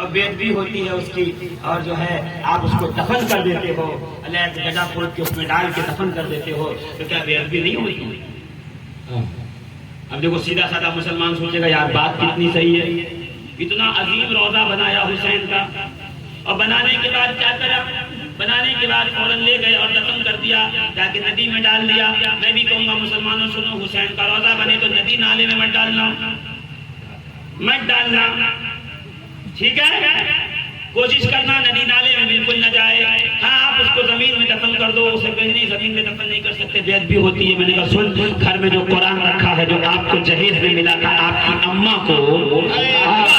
اور بیعت بھی ہوتی ہے اس کی، اور جو ہے آپ اس کو دفن کر دیتے ہو، علیحدہ گڈھا کھود کے اس میں ڈال کے دفن کر دیتے ہو، تو کیا بیعت بھی نہیں ہوتی؟ اب دیکھو سیدھا سادہ مسلمان سوچے گا یار بات کتنی صحیح ہے، اتنا عظیم روضہ بنایا حسین کا، اور بنانے کے بعد کیا کرا؟ بنانے کے بعد فوراً لے گئے اور دفن کر دیا، جا کے ندی میں ڈال دیا۔ میں بھی کہوں گا مسلمانوں سنو، حسین کا روضہ بنے تو ندی نالے میں مت ڈالنا، مت ڈالنا، ٹھیک ہے؟ کوشش کرنا ندی نالے میں بالکل نہ جائے۔ ہاں آپ اس کو زمین میں دفن کر دو، اسے کہیں نہیں زمین میں دفن نہیں کر سکتے، بیعت بھی ہوتی ہے۔ میں نے کہا سن، گھر میں جو قرآن رکھا ہے جو آپ کو جہیز میں ملا تھا آپ کی اماں کو، آپ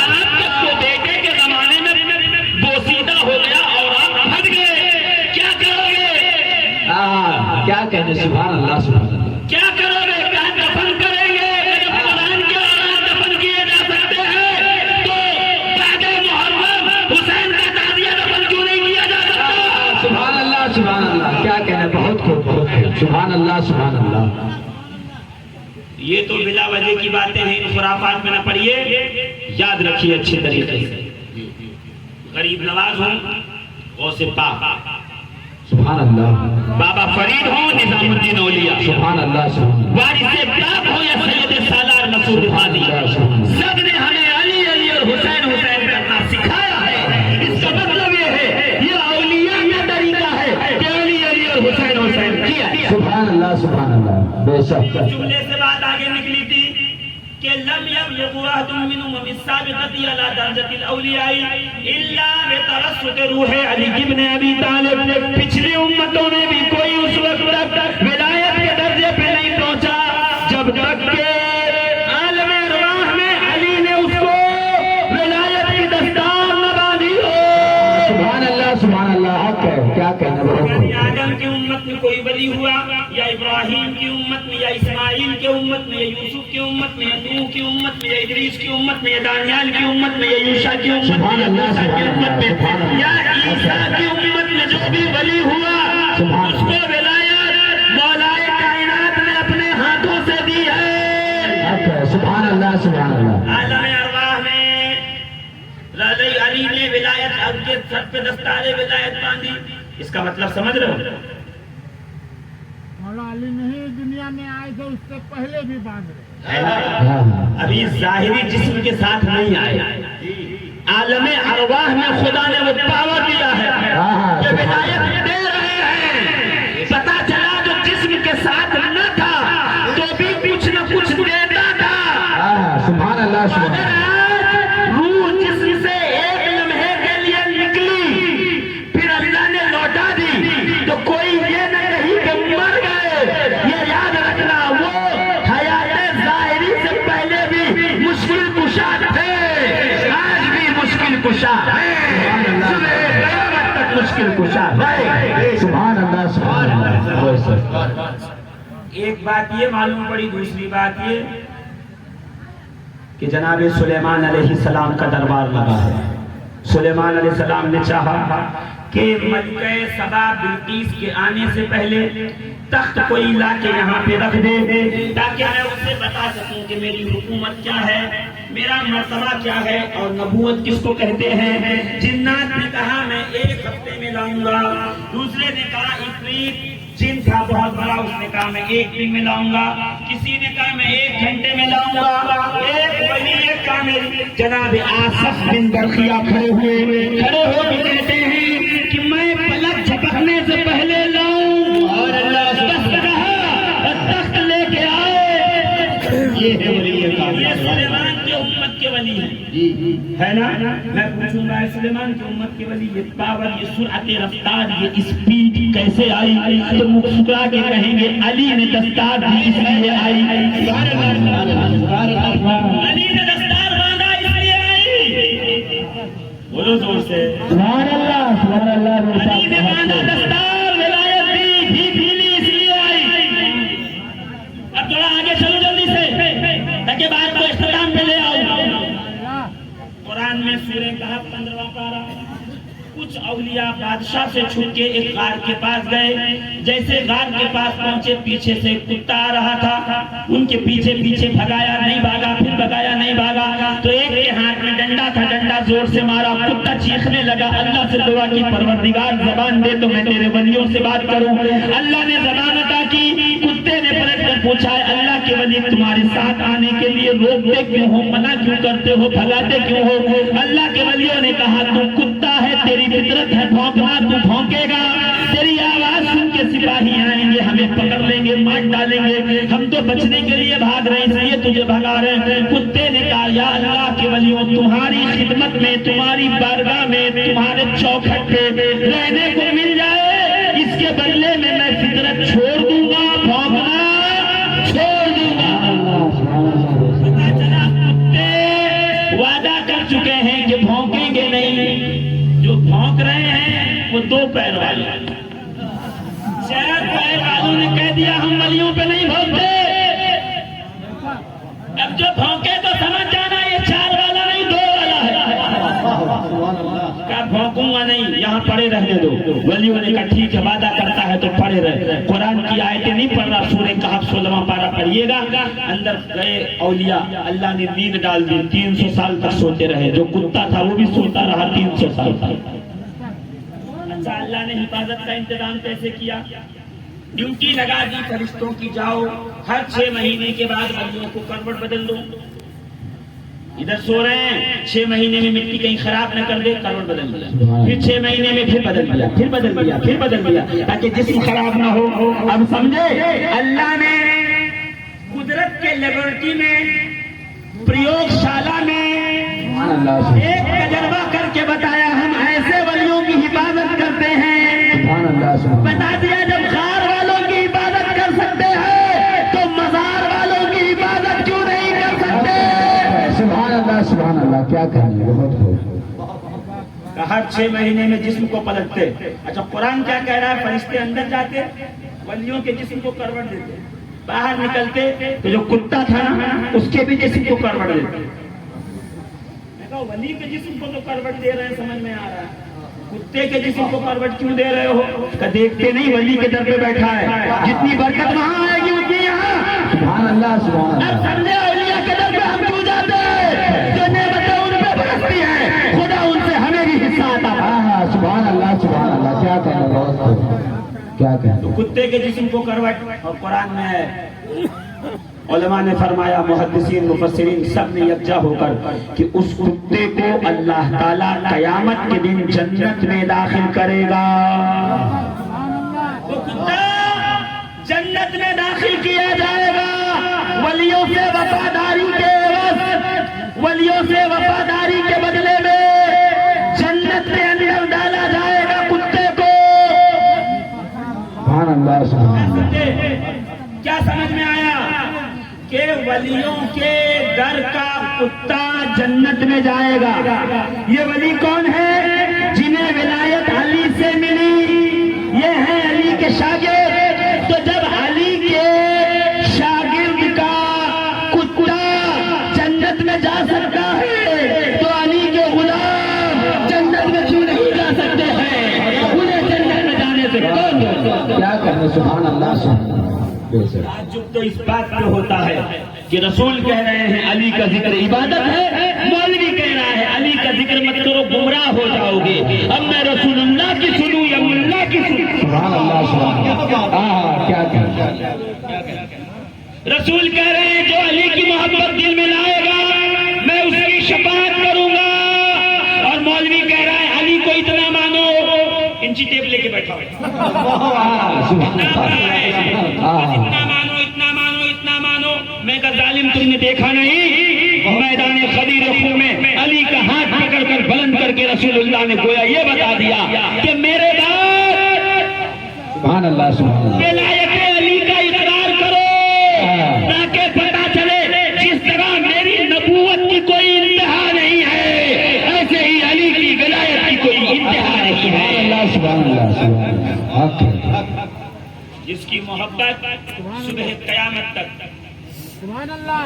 کو بیٹے کے زمانے میں بوسیدہ ہو گیا اور آپ پھٹ گئے، کیا کرو گے؟ کیا کہنے، سبحان اللہ سبحان اللہ، کیا کرو گے؟ کیا دفن کریں گے؟ جب قرآن کے اولاد دفن کیے جا سکتے ہیں تو بعد محرم حسین کا تعزیہ دفن کیوں نہیں کیا جا سکتا؟ سبحان اللہ سبحان اللہ، کیا کہنے، بہت خوب بہت خوب، سبحان اللہ سبحان اللہ۔ یہ تو بلا وجہ کی باتیں ہیں، ان خرافات میں نہ پڑھیے، یاد رکھیے اچھے طریقے سے۔ غریب نواز ہوں، غوث پاک، سبحان اللہ، بابا فرید ہوں، نظام الدین اولیاء، سبحان اللہ سبحان اللہ، وارث پاک ہو یا سید سالار مسعود ہادی، سب نے ہمیں علی علی اور حسین حسین کرنا سکھایا ہے۔ اس کا مطلب یہ ہے یہ اولیاء کا طریقہ ہے کہ علی علی اور حسین حسین کیا ہے۔ سبحان اللہ سبحان اللہ، بے شک۔ جملے سے بات آگے نکلی تھی کہ لم يبلغ واحد منهم بالسابقة على درجة الأولیاء إلا بتوسط روح علی بن ابی طالب۔ پچھلی امتوں میں بھی کوئی اس وقت تک ولایت کے درجے پہ نہیں پہنچا جب تک کہ عالم ارواح میں علی نے اس کو ولایت کی دستار نہ باندھی ہو۔ سبحان اللہ سبحان اللہ، حق ہے، کیا کہنا، بہت خوب۔ آدم کی امت میں کوئی ولی ہوا، یا ابراہیم کی امت میں، یا اسماعیل کی امت میں، یا یوسف کی امت میں، یا نوح کی امت میں، یا ادریس کی امت میں، یا دانیال کی امت میں، یا یوشع کی امت میں، یا موسیٰ کی امت میں، یا عیسیٰ کی امت میں جو بھی ولی ہوا اس کو ولایت مولا کائنات نے اپنے ہاتھوں سے دی ہے۔ حق ہے، سبحان اللہ سبحان اللہ۔ عالم ارواح میں علی نے ولایت اب کے سر پہ دستار ولایت باندھی، اس کا مطلب سمجھ رہے ہو؟ مولا علی نہیں دنیا میں آئے تھے، اس سے پہلے بھی باندھ رہے۔ ابھی ظاہری جسم کے ساتھ نہیں آئے، عالم ارواح میں خدا نے وہ پاور دیا ہے کہ ولایت دے رہے ہیں۔ پتا چلا جو جسم کے ساتھ نہ تھا تو بھی کچھ نہ کچھ دیتا تھا۔ سبحان اللہ سبحان اللہ۔ روح جسم سے ایک لمحے کے لیے نکلی، پھر اللہ نے لوٹا دی، تو کوئی یہ نہ کہی کہ مر گئے۔ یہ یاد رکھنا وہ حیات ظاہری سے پہلے بھی مشکل کشا تھے، آج بھی مشکل کشا ہے، صبح قیامت تک مشکل کشا ہے۔ سبحان اللہ سبحان اللہ۔ ایک بات یہ معلوم پڑی، دوسری بات یہ کہ جناب سلیمان علیہ السلام کا دربار لگا ہے۔ سلیمان علیہ السلام نے چاہا کہ ملکہ سبا بلقیس کے آنے سے پہلے تخت کوئی لا کے یہاں پہ رکھ دے تاکہ میں اسے بتا سکوں کہ میری حکومت کیا ہے، میرا مرتبہ کیا ہے اور نبوت کس کو کہتے ہیں۔ جنات نے کہا میں ایک ہفتے میں لاؤں گا، دوسرے نے کہا عفریت جن تھا بہت بڑا، اس نے کہا میں ایک دن میں لاؤں گا، کسی نے کہا میں 1 گھنٹے میں لاؤں گا۔ ایک ولی کامل جناب آصف بن برخیہ کھڑے ہو کے کہتے ہیں کہ میں پلک جھپکنے سے پہلے لاؤں، اور اللہ نے کہا تخت لے کے آئے۔ یہ ہے ولی کامل، یہ سلیمان کی امت کے ولی ہیں، ہے نا؟ میں پوچھوں گا سلیمان کی امت کے ولی یہ پاور، یہ سرعت رفتار، یہ اسپیڈ کیسے آئی؟ تو مسکرا کے کہیں گے علی نے دستار دی اس لیے آئی۔ علی نے دستار باندھا اس لیے آئی۔ بولو زور سے سبحان اللہ سبحان اللہ۔ علی نے باندھا دستار، ولایت دی بھی لی اس لیے آئی۔ اب تھوڑا آگے چلو جلدی سے تاکہ بات کو اختتام پہ لے آؤ۔ قرآن میں سورہ کہف 15واں پارہ، کچھ اولیاء بادشاہ سے چھپ کے ایک غار کے پاس گئے، جیسے غار کے پاس پہنچے پیچھے سے کتا آ رہا تھا، ان کے پیچھے پیچھے بھگایا نہیں بھاگا، پھر بھگایا نہیں بھاگا، تو ایک کے ہاتھ میں ڈنڈا تھا، ڈنڈا زور سے مارا، کتا چیخنے لگا، اللہ سے دعا کی پروردگار زبان دے تو میں تیرے ولیوں سے بات کروں۔ اللہ نے زبان عطا کی، کتے نے پلٹ کر پوچھا ہے اللہ کے ولی تمہارے ساتھ آنے کے لیے روکتے کیوں ہو، منع کیوں کرتے ہو، بھگاتے کیوں ہو؟ اللہ کے ولیوں نے کہا تو کتا ہے، تیری فطرت ہے بھونکنا، تو بھونکے گا، تیری آواز سن کے سپاہی آئیں گے، ہمیں پکڑ لیں گے، مار ڈالیں گے، ہم تو بچنے کے لیے بھاگ رہے ہیں اس لیے تجھے بھگا رہے ہیں۔ کتے نے کہا یا اللہ کے ولیوں تمہاری خدمت میں، تمہاری بارگاہ میں، تمہارے چوکھٹ پہ رہنے کو مل جائے، اس کے بدلے میں فطرت چھوڑ دوں گا، بھونکنا چھوڑ دوں گا۔ پتہ چلا کتے وعدہ کر چکے ہیں کہ بھونکیں گے نہیں، جو بھونک رہے ہیں وہ دو پیر والے، چار پیر والوں نے کہہ دیا ہم ولیوں پہ نہیں بھونکتے، اب جو بھونکے تو سمجھ جانا یہ چار والا نہیں دو والا ہے، کہا بھونکوں گا نہیں، یہاں پڑے رہنے دو۔ ولیوں نے کہا ٹھیک ہے وعدہ کرتا ہے تو پڑے رہے۔ قرآن کی آیتیں نہیں پڑھ رہا، سورہ کہف 16واں پارہ پڑھیے گا، اندر گئے اولیاء، اللہ نے نیند ڈال دی، 300 سال تک سوتے رہے، جو کتا تھا وہ بھی سوتا رہا 300 سال تک۔ اچھا اللہ نے حفاظت کا انتظام کیسے کیا؟ ڈیوٹی لگا دی فرشتوں کی، جاؤ ہر 6 مہینے کے بعد ولیوں کو کروٹ بدل دو، ادھر سو رہے ہیں 6 مہینے میں مٹی کہیں خراب نہ کر دے، کروٹ بدل دیا، پھر 6 مہینے میں پھر بدل دیا، پھر بدل دیا، پھر بدل دیا، تاکہ جسم خراب نہ ہو۔ اب سمجھے اللہ نے قدرت کے لیبورٹری میں، پریوگ شالہ میں ایک تجربہ کر کے بتایا ہم ایسے ولیوں کی حفاظت کرتے ہیں، بتا دیا جب غار والوں کی حفاظت کر سکتے ہیں تو مزار والوں کی حفاظت کیوں نہیں کر سکتے؟ سبحان اللہ سبحان اللہ، کیا کہنے، بہت خوب۔ ہر 6 مہینے میں جسم کو پلٹتے۔ اچھا قرآن کیا کہہ رہا ہے؟ فرشتے اندر جاتے، ولیوں کے جسم کو کروٹ دیتے، باہر نکلتے تو جو کتا تھا نا اس کے بھی جسم کو کروٹ دیتے۔ میں کہا ولی کے جسم کو تو کروٹ دے رہے ہیں، سمجھ میں آ رہا ہے، کتے کے جسم کو کروٹ کیوں دے رہے ہو؟ کہ دیکھتے نہیں ولی کے در پہ بیٹھا ہے، جتنی برکت وہاں آئے گی اتنی یہاں۔ سبحان اللہ سبحان اب اللہ، سمجھے اولیاء کے در پہ ہم کیوں جاتے ہیں؟ جو نعمتیں ان پہ برستی ہیں خدا ان سے ہمیں بھی حصہ آتا ہے۔ ہاں سبحان اللہ سبحان اللہ، کیا کہنے، بہت خوب، کیا کہنے۔ کتے کے جسم کو کروٹ، اور قرآن میں ہے، علماء نے فرمایا، محدثین مفسرین سب نے یکجا ہو کر کہ اس کتے کو اللہ تعالیٰ قیامت کے دن جنت میں داخل کرے گا۔ وہ کتا جنت میں داخل کیا جائے گا ولیوں سے وفاداری کے عوض، ولیوں سے وفاداری کے بدلے میں جنت کے اندر ڈالا جائے گا کتے کو۔ سبحان اللہ سبحان اللہ، کیا سمجھ میں آیا کہ ولیوں کے در کا کتا جنت میں جائے گا؟ یہ ولی کون ہے؟ جنہیں ولایت علی سے ملی، یہ ہیں علی کے شاگرد۔ تو جب علی کے شاگرد کا کتا جنت میں جا سکتا ہے تو علی کے غلام جنت میں کیوں نہیں جا سکتے ہیں؟ انہیں جنت میں جانے سے کون روکتا؟ کیا کہنے، سبحان اللہ سبحان اللہ۔ تعجب تو اس بات پہ ہوتا ہے کہ رسول کہہ رہے ہیں علی کا ذکر عبادت ہے، مولوی کہہ رہا ہے علی کا ذکر مت کرو گمراہ ہو جاؤ گے، اب میں رسول اللہ کی سنوں یا ملا کی سنوں؟ سبحان اللہ سبحان اللہ، کیا کہنے۔ رسول کہہ رہے ہیں جو علی کی محبت دل میں لائے گا میں اس کی شفاعت کروں گا، اور مولوی کہہ رہا ہے علی کو اتنا مانو، انچی ٹیپ لے کے بیٹھا ہوا اتنا مانو اتنا مانو اتنا مانو۔ میں کہا ظالم تم نے دیکھا نہیں میدان خدیر خون میں علی کا ہاتھ پکڑ کر بلند کر کے رسول اللہ نے گویا یہ بتا دیا کہ میرے بعد سبحان اللہ سبحان اللہ، ولایت علی کا اقرار کرو تاکہ پتہ چلے جس طرح میری نبوت کی کوئی انتہا نہیں ہے ایسے ہی علی کی ولایت کی کوئی انتہا نہیں ہے۔ سبحان اللہ سبحان اللہ، جس کی محبت صبح قیامت تک سبحان اللہ،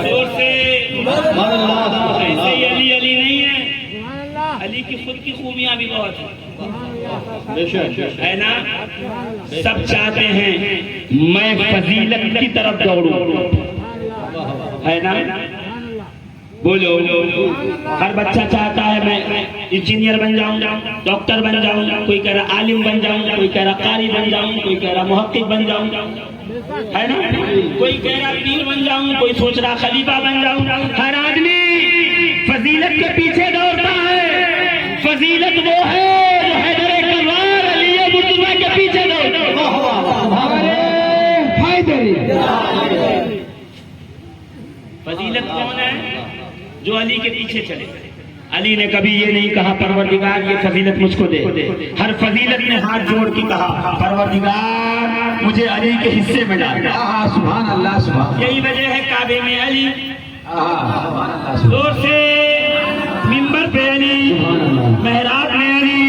زور سے ایسے ہی علی علی نہیں ہے، سبحان اللہ، علی کی خود کی خوبیاں بھی بہت ہیں سبحان اللہ، ہے نا؟ سب چاہتے ہیں میں فضیلت کی طرف دوڑوں، ہے نا؟ بولو ہر بچہ چاہتا ہے میں انجینئر بن جاؤں، ڈاکٹر بن جاؤں، کوئی کہہ رہا عالم بن جاؤں، کوئی کہہ رہا قاری بن جاؤں، کوئی کہہ رہا محقق بن جاؤں، ہے نا؟ کوئی کہہ رہا پیر بن جاؤں، کوئی سوچ رہا خلیفہ بن جاؤں۔ ہر آدمی فضیلت کے پیچھے دوڑتا ہے۔ فضیلت وہ ہے جو حیدر کرار علی مرتضیٰ کے پیچھے دوڑتا ہے۔ فضیلت کون ہے؟ جو علی کے پیچھے چلے۔ علی نے کبھی یہ نہیں کہا پروردگار یہ فضیلت مجھ کو دے، ہر فضیلت نے ہاتھ جوڑ کے کہا پروردگار مجھے علی کے حصے میں ڈال۔ سبحان اللہ سبحان یہی وجہ ہے کعبے میں علی، اللہ زور سے منبر پہ علی، محراب میں علی،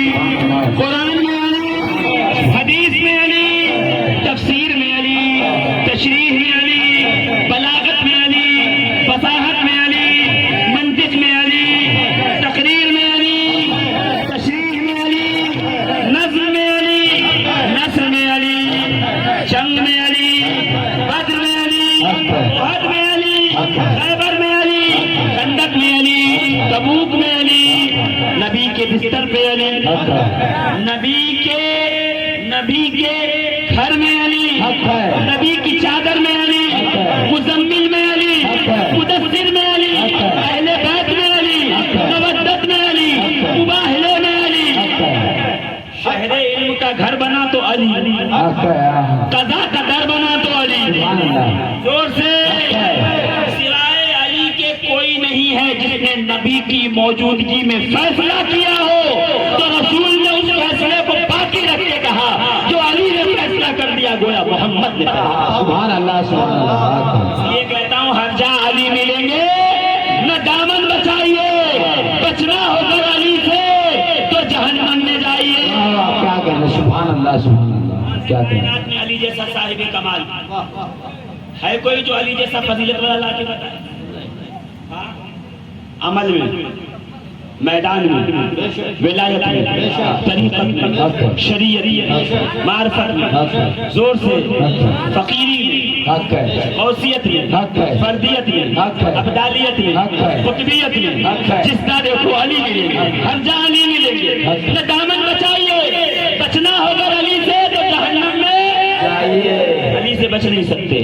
قرآن میں علی، حدیث میں علی، تفسیر میں علی، تشریح میں علی، بلاغت میں علی، فصاحت میں علی، منطق میں علی، تقریر میں علی، تشریح میں علی، نظم میں علی، نثر میں علی، جنگ میں علی، بدر میں علی، احد میں علی، خیبر میں علی، خندق میں علی، تبوک میں علی، نبی کے بستر پہ علی، نبی کے گھر میں علی، نبی کی چادر میں علی، مزمل میں علی، مدثر میں علی، اہل بیت میں علی، مودت میں علی، مباہلے میں علی۔ شہر علم کا گھر بنا تو علی، قضا کا در بنا تو علی۔ زور سے سوائے علی کے کوئی نہیں ہے جس نے نبی کی موجودگی میں فیصلہ کیا ہو تو رسول نے اس فیصلے کو باقی رکھ کے کہا جو علی نے فیصلہ کر دیا گویا محمد نے کہا۔ سبحان اللہ سبحان اللہ۔ یہ کہتا ہوں ہر جہاں علی ملیں گے نہ دامن بچائیے، بچنا ہوگا علی سے تو جہنم میں جائیے۔ کیا کہنا سبحان اللہ سبحان اللہ، کیا کہنا۔ کائنات میں علی جیسا صاحب کمال ہے کوئی جو علی جیسا فضیلت والا لا کے بتائے؟ عمل میں، میدان میں، ولایت میں، طریقت میں، شریعت میں، معرفت میں، زور سے فقیری میں، غوثیت میں، فردیت میں، ابدالیت میں، قطبیت میں، جس طرح دیکھو علی ملیں گے، ہر جہاں علی ملیں گے۔ نہ دامن بچائیے، بچنا ہوگا علی سے تو جہنم میں علی سے بچ نہیں سکتے۔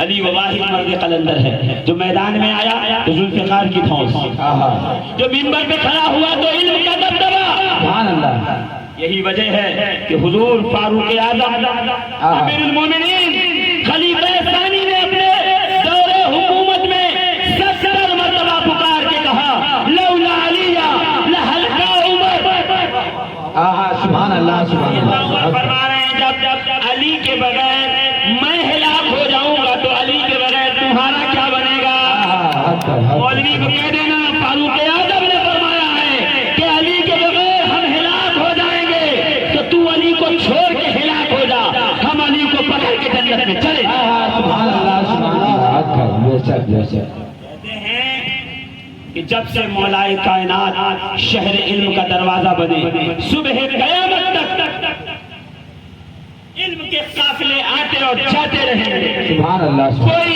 علی وہ واحد مرد قلندر ہے جو میدان میں آیا تو ذوالفقار کی دھونس، جو منبر پہ کھڑا ہوا تو علم کا دبدبا۔ سبحان اللہ۔ یہی وجہ ہے کہ حضور فاروق اعظم امیر المومنین خلیفہ ثانی نے اپنے دور حکومت میں 70 مرتبہ پکار کے کہا لولا علی لہلک عمر۔ سبحان اللہ سبحان اللہ۔ فرما رہے ہیں جب علی کے بغیر میں ہلاک ہو جاؤں گا تو علی کے بغیر تمہارا کیا بنے گا؟ مولوی کو کہہ دینا فاروق اعظم نے فرمایا ہے کہ علی کے بغیر ہم ہلاک ہو جائیں گے تو تو علی کو چھوڑ کے ہلاک ہو جا، ہم علی کو پکڑ کے جنت میں چلے۔ سبحان اللہ سبحان اللہ۔ بے شک بے شک۔ کہتے ہیں کہ جب سے مولا کائنات شہر علم کا دروازہ بنے صبح قیامت تک علم کے قافلے آتے اور جاتے رہیں گے۔ سبحان اللہ۔ کوئی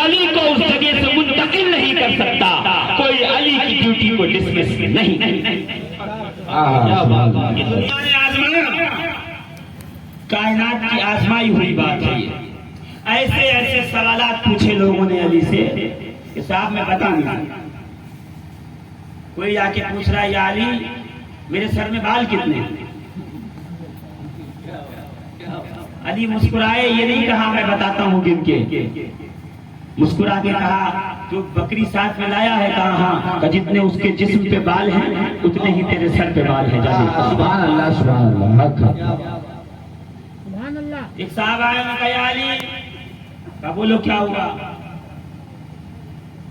علی کو اس جگہ سے منتقل نہیں کر سکتا، کوئی علی کی ڈیوٹی کو ڈسمس نہیں۔ یہ دنیا نے آزمایا، کائنات کی آزمائی ہوئی بات ہے۔ ایسے ایسے سوالات پوچھے لوگوں نے علی سے کہ صاحب میں بتا نہیں۔ کوئی آ کے پوچھ رہا ہے یا علی میرے سر میں بال کتنے ہیں؟ علی مسکرائے، یہ نہیں کہا میں بتاتا ہوں گن کے، مسکرا کے کہا جو بکری ساتھ میں لایا ہے کہا کہ جتنے اس کے جسم پہ بال ہیں اتنے ہی تیرے سر پہ بال ہیں۔ سبحان اللہ سبحان اللہ۔ سبحان اللہ۔ ایک صاحب آئے نے کہا علی کہا بولو کیا ہوا؟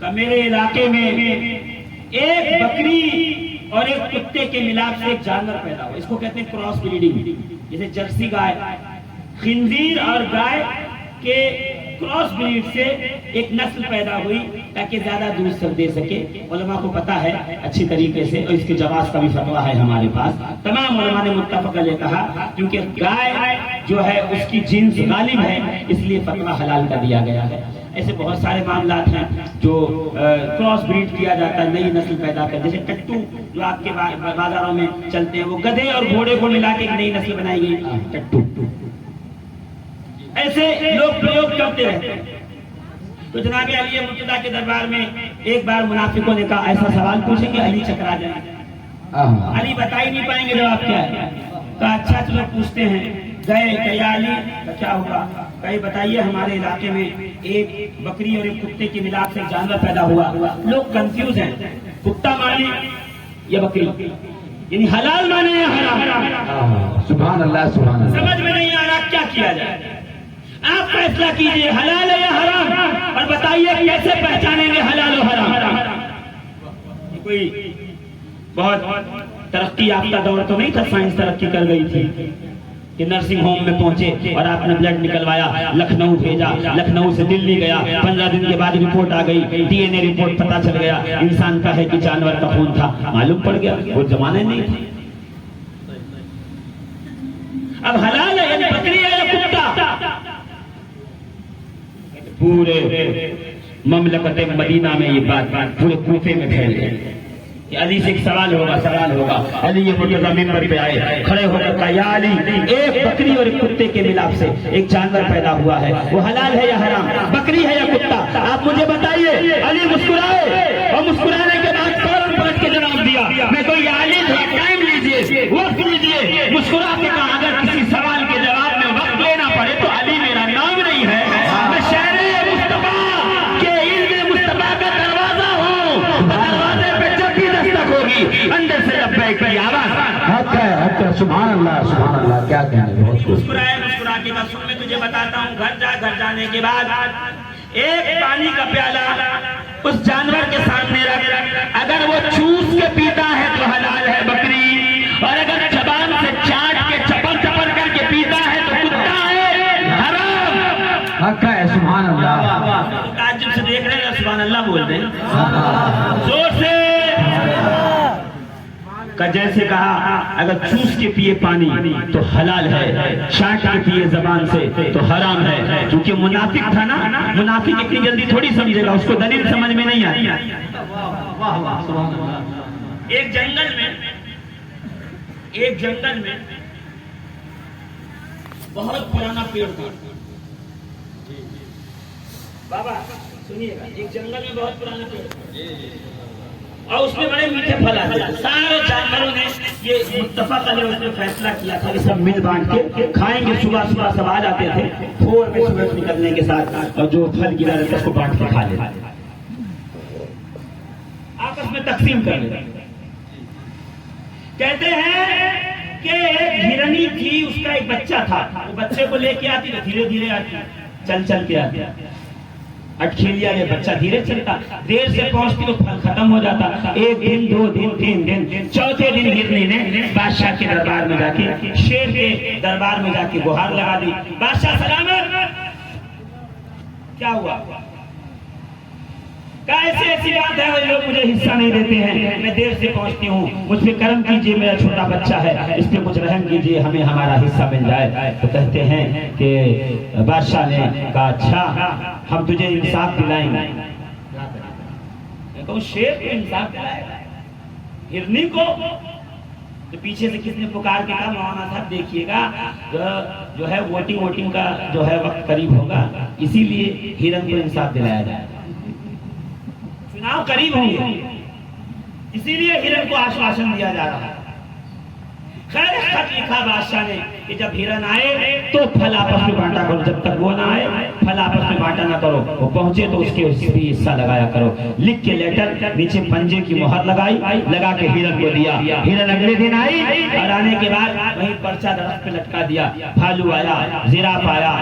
کہ میرے علاقے میں ایک بکری اور ایک کتے کے ملاپ سے ایک جانور پیدا ہوا، اس کو کہتے ہیں کراس بریڈنگ، جیسے جرسی گائے، خنزیر اور گائے کے کراس بریڈ سے ایک نسل پیدا ہوئی تاکہ زیادہ دودھ سب دے سکے. علماء کو پتا ہے اچھی طریقے سے، اور اس کے جواز کا بھی فتویٰ ہے ہمارے پاس. تمام علماء نے متفق علیہ کہا کیونکہ گائے جو ہے اس کی جنس غالب ہے، اس لیے فتویٰ حلال کر دیا گیا ہے. ایسے بہت سارے معاملات ہیں جو کراس بریڈ کیا جاتا ہے، نئی نسل پیدا کر، جیسے ٹٹو جو آپ کے بازاروں میں چلتے ہیں، وہ گدھے اور گھوڑے کو ملا کے ایک نئی نسل بنائی گئی، ٹٹو. ایسے لوگ پریوگ کرتے رہتے ہیں. تو جناب علی مرتضیٰ کے دربار میں ایک بار منافقوں نے کہا ایسا سوال پوچھیں گے علی چکرا جائیں گے، علی بتا ہی نہیں پائیں گے جواب کیا ہے. کہا اچھا چلو پوچھتے ہیں. گئے کہ یا علی کیا ہوگا؟ کہیں بتائیے ہمارے علاقے میں ایک بکری اور ایک کتے کی ملاپ سے جانور پیدا ہوا. لوگ کنفیوز ہیں، کتا مانے یا بکری، یعنی حلال مانے یا حرام. سبحان اللہ سبحان اللہ. سمجھ میں نہیں آ رہا کیا کیا جائے. آپ فیصلہ کیجئے حلال ہے یا حرام، اور بتائیے کیسے پہچانیں گے حلال و حرام. کوئی بہت ترقی یافتہ دور تو نہیں تھا، سائنس ترقی کر گئی تھی کہ نرسنگ ہوم میں پہنچے اور آپ نے بلڈ نکلوایا، لکھنؤ بھیجا، لکھنؤ سے دلی گیا، 15 دن کے بعد رپورٹ آ گئی، ڈی این اے رپورٹ پتا چل گیا انسان کا ہے کہ جانور کا خون تھا. معلوم پڑ گیا وہ زمانے نہیں تھے. اب حلال ہے یعنی بکری ہے یا کتا. پورے مملکت مدینہ میں یہ بات پورے کوفے میں پھیل گئی. علی سے ایک سوال ہوگا. علی یہ مرتضیٰ ممبر پہ آئے، کھڑے ہو کر کہا یا علی ایک بکری اور ایک کتے کے ملاپ سے ایک جانور پیدا ہوا ہے، وہ حلال ہے یا حرام، بکری ہے یا کتا، آپ مجھے بتائیے. علی مسکرائے اور مسکرانے کے بعد فوراً پلٹ کے جواب دیا. میں تو یا علی تھوڑا ٹائم لیجیے، وقت لیجیے. مسکرا کے کہا اگر کسی سوال کے جواب میں وقت لینا پڑے تو علی میرا نام نہیں ہے، میں شہر مصطفیٰ کے علم مصطفیٰ کا دروازہ ہوں. دروازے پہ ہوگی اندر سے لبیک کی آواز. سبحان اللہ سبحان اللہ. کیا کہنے بہت مسکرا کے بس میں تجھے بتاتا ہوں. گھر جانے کے بعد ایک پانی کا پیالہ اس جانور کے سامنے رکھ. اگر وہ چوس کے پیتا ہے تو حلال ہے بکری، اور اگر زبان سے چاٹ کے چپل کر کے پیتا ہے تو کتا ہے حرام. حق ہے. سبحان اللہ. تعجب سے دیکھ رہے ہیں، سبحان اللہ بول رہے ہیں زور سے. جیسے کہا اگر چوس کے پیے پانی تو حلال ہے، چاٹ کے پیے زبان سے تو حرام ہے. کیونکہ منافق تھا نا، منافق اتنی جلدی تھوڑی سمجھے گا، اس کو دلیل سمجھ میں نہیں آتی. ایک جنگل میں بہت پرانا پیڑ تھا. بابا سنیے گا، ایک جنگل میں بہت پرانا پیڑ تھا اور اس میں بڑے میٹھے پھل آتے تھے. سارے جانوروں نے یہ متفق علیہ اس میں فیصلہ کیا تھا کہ سب مل بانٹ کے کھائیں گے. صبح سب آ جاتے تھے بھور میں سورج نکلنے کے ساتھ، اور جو پھل گرا رہتا اس کو بانٹ کے کھا لیتے، آپس میں تقسیم کر لیتے. کہتے ہیں کہ ایک ہرنی تھی، اس کا ایک بچہ تھا. وہ بچے کو لے کے آتی تو دھیرے دھیرے آتی، چل کے آتی. اٹکھیلیا یہ بچہ دھیرے چلتا، دیر سے پہنچتی تو پھل ختم ہو جاتا. ایک دن، 2 دن، 3 دن، چوتھے دن ہرنی نے بادشاہ کے دربار میں جا کے، شیر کے دربار میں جا کے گہار لگا دی. بادشاہ سلامت. کیا ہوا؟ کہا ایسی بات ہے، وہ لوگ مجھے حصہ نہیں دیتے ہیں، میں دیر سے پہنچتی ہوں، مجھ پہ کرم کیجئے، میرا چھوٹا بچہ ہے، اس پہ کچھ رحم کیجئے، ہمیں ہمارا حصہ مل جائے. تو کہتے ہیں کہ بادشاہ نے کہا اچھا ہم تجھے انصاف دلائیں گے. میں کہوں شیر کو انصاف دلائے گا ہرنی کو؟ تو پیچھے سے کس نے پکار کے کہا مولانا صاحب دیکھیے گا جو ہے ووٹنگ کا جو ہے وقت قریب ہوگا، اسی لیے ہرن کو انصاف دلایا جائے. چناؤ قریب ہوں گے، اسی لیے ہرن کو آشواسن دیا جا رہا ہے. خیر خط لکھا بادشاہ نے کہ جب ہرن آئے تو پھل آپس میں بانٹا کرو، جب تک وہ نہ آئے پھل آپس میں بانٹا نہ کرو. وہ پہنچے تو اس کے بھی حصہ لگایا کرو. لکھ کے لیٹر نیچے پنجے کی مہر لگائی، لگا کے ہرن کو دیا. ہرن اگلے دن آئی اور آنے کے بعد وہیں پرچہ درخت پہ لٹکا دیا. بھالو آیا، زراف آیا،